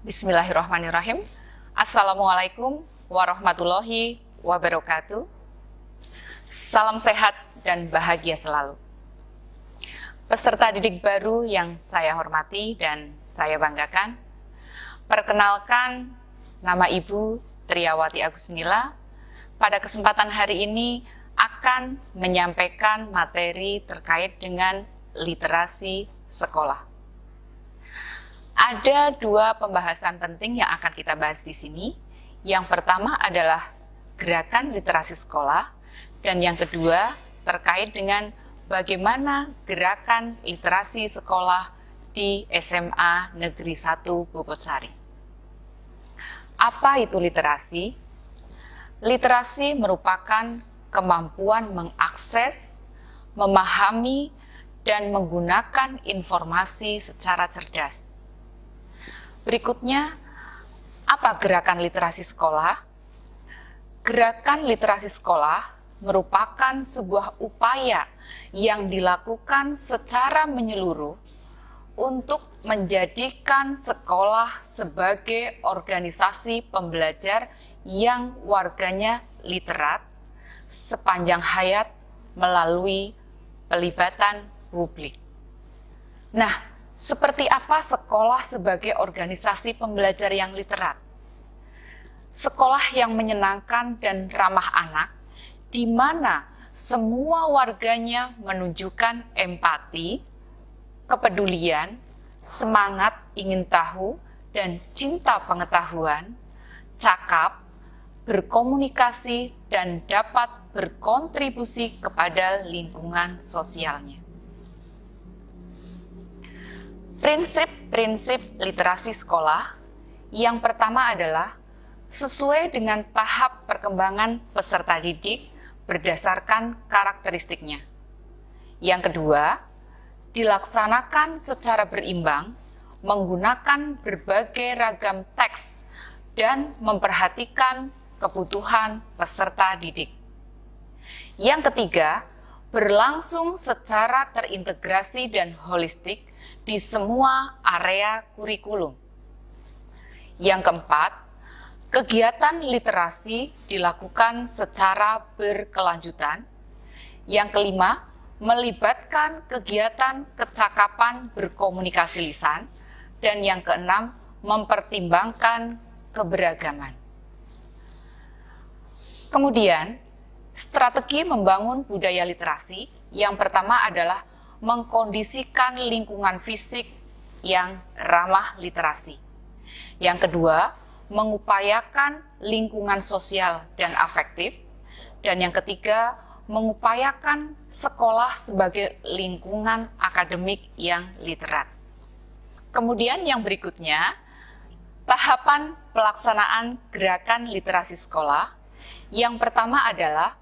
Bismillahirrahmanirrahim. Assalamualaikum warahmatullahi wabarakatuh. Salam sehat dan bahagia selalu. Peserta didik baru yang saya hormati dan saya banggakan, perkenalkan, nama Ibu Triawati Agusnila. Pada kesempatan hari ini akan menyampaikan materi terkait dengan literasi sekolah. Ada dua pembahasan penting yang akan kita bahas di sini. Yang pertama adalah gerakan literasi sekolah, dan yang kedua terkait dengan bagaimana gerakan literasi sekolah di SMA Negeri 1 Bobotsari. Apa itu literasi? Literasi merupakan kemampuan mengakses, memahami, dan menggunakan informasi secara cerdas. Berikutnya, apa gerakan literasi sekolah? Gerakan literasi sekolah merupakan sebuah upaya yang dilakukan secara menyeluruh untuk menjadikan sekolah sebagai organisasi pembelajar yang warganya literat sepanjang hayat melalui pelibatan publik. Nah, seperti apa sekolah sebagai organisasi pembelajar yang literat? Sekolah yang menyenangkan dan ramah anak, di mana semua warganya menunjukkan empati, kepedulian, semangat ingin tahu, dan cinta pengetahuan, cakap, berkomunikasi, dan dapat berkontribusi kepada lingkungan sosialnya. Prinsip-prinsip literasi sekolah yang pertama adalah sesuai dengan tahap perkembangan peserta didik berdasarkan karakteristiknya. Yang kedua, dilaksanakan secara berimbang, menggunakan berbagai ragam teks dan memperhatikan kebutuhan peserta didik. Yang ketiga, berlangsung secara terintegrasi dan holistik di semua area kurikulum. Yang keempat, kegiatan literasi dilakukan secara berkelanjutan. Yang kelima, melibatkan kegiatan kecakapan berkomunikasi lisan. Dan yang keenam, mempertimbangkan keberagaman. Kemudian, strategi membangun budaya literasi yang pertama adalah mengkondisikan lingkungan fisik yang ramah literasi. Yang kedua, mengupayakan lingkungan sosial dan afektif. Dan yang ketiga, mengupayakan sekolah sebagai lingkungan akademik yang literat. Kemudian yang berikutnya, tahapan pelaksanaan gerakan literasi sekolah. Yang pertama adalah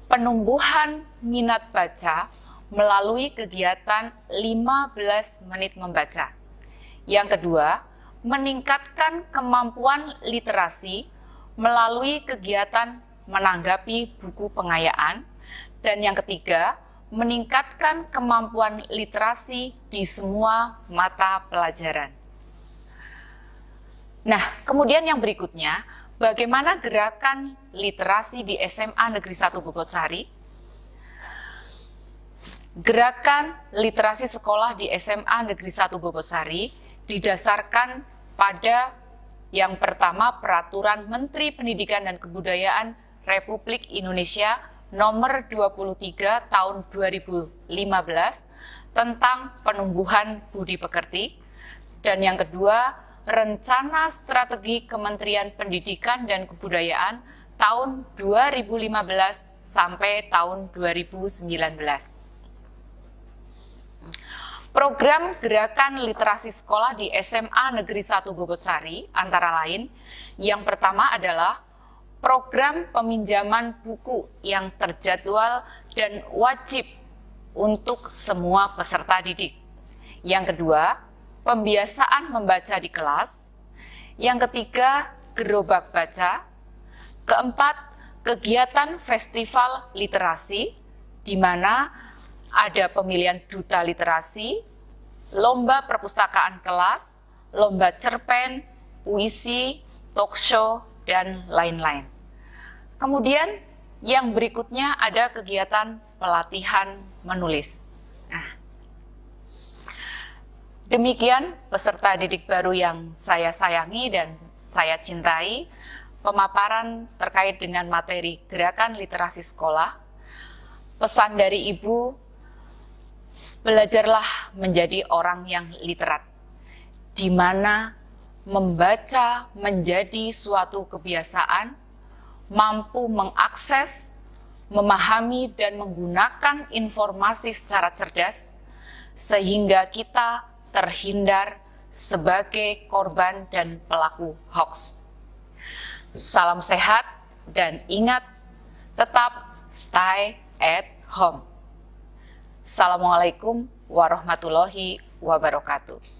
penumbuhan minat baca melalui kegiatan 15 menit membaca. Yang kedua, meningkatkan kemampuan literasi melalui kegiatan menanggapi buku pengayaan. Dan yang ketiga, meningkatkan kemampuan literasi di semua mata pelajaran. Nah, kemudian yang berikutnya, bagaimana gerakan literasi di SMA Negeri 1 Bobotsari? Gerakan literasi sekolah di SMA Negeri 1 Bobotsari didasarkan pada yang pertama Peraturan Menteri Pendidikan dan Kebudayaan Republik Indonesia Nomor 23 Tahun 2015 tentang penumbuhan budi pekerti, dan yang kedua Rencana Strategi Kementerian Pendidikan dan Kebudayaan tahun 2015 sampai tahun 2019. Program gerakan literasi sekolah di SMA Negeri 1 Bobotsari antara lain, yang pertama adalah program peminjaman buku yang terjadwal dan wajib untuk semua peserta didik. Yang kedua, pembiasaan membaca di kelas. Yang ketiga, gerobak baca. Keempat, kegiatan festival literasi, di mana ada pemilihan duta literasi, lomba perpustakaan kelas, lomba cerpen, puisi, talk show, dan lain-lain. Kemudian yang berikutnya ada kegiatan pelatihan menulis. Nah, demikian peserta didik baru yang saya sayangi dan saya cintai, pemaparan terkait dengan materi gerakan literasi sekolah. Pesan dari Ibu, belajarlah menjadi orang yang literat, di mana membaca menjadi suatu kebiasaan, mampu mengakses, memahami, dan menggunakan informasi secara cerdas, sehingga kita terhindar sebagai korban dan pelaku hoax. Salam sehat, dan ingat, tetap stay at home. Assalamualaikum warahmatullahi wabarakatuh.